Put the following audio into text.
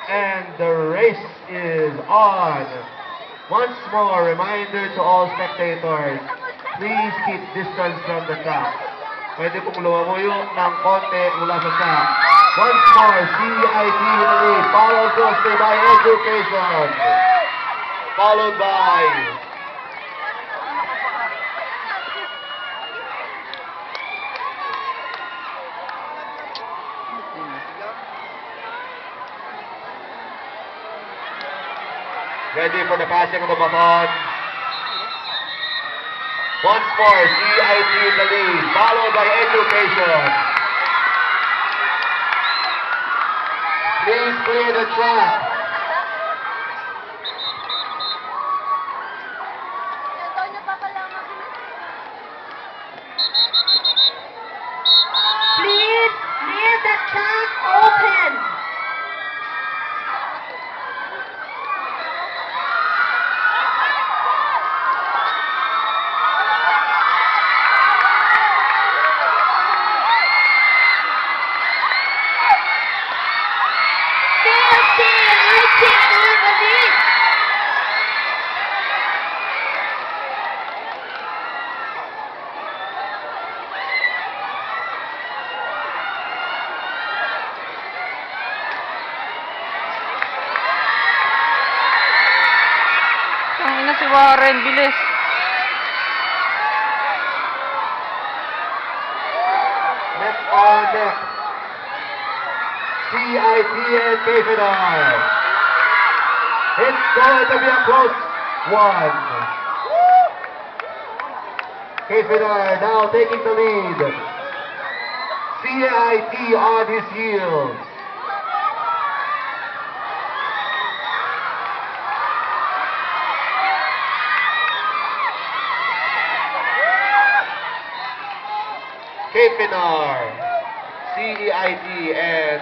and the race is on. Once more, reminder to all spectators, please keep distance from the track. Pwede pong lumamuyo ng konti mula sa track. Once more, CIT in the lead, followed closely by Education, followed by ready for the passing of the baton. Once more, CIT in the lead, followed by Education. Please clear the track. Please leave the track open. Ang ina si Warren, bilis. Neck on neck. CIT and Kfidar. It's going to be a close one. Kfidar now taking the lead. CIT on his heels. Kfidar, CIT, and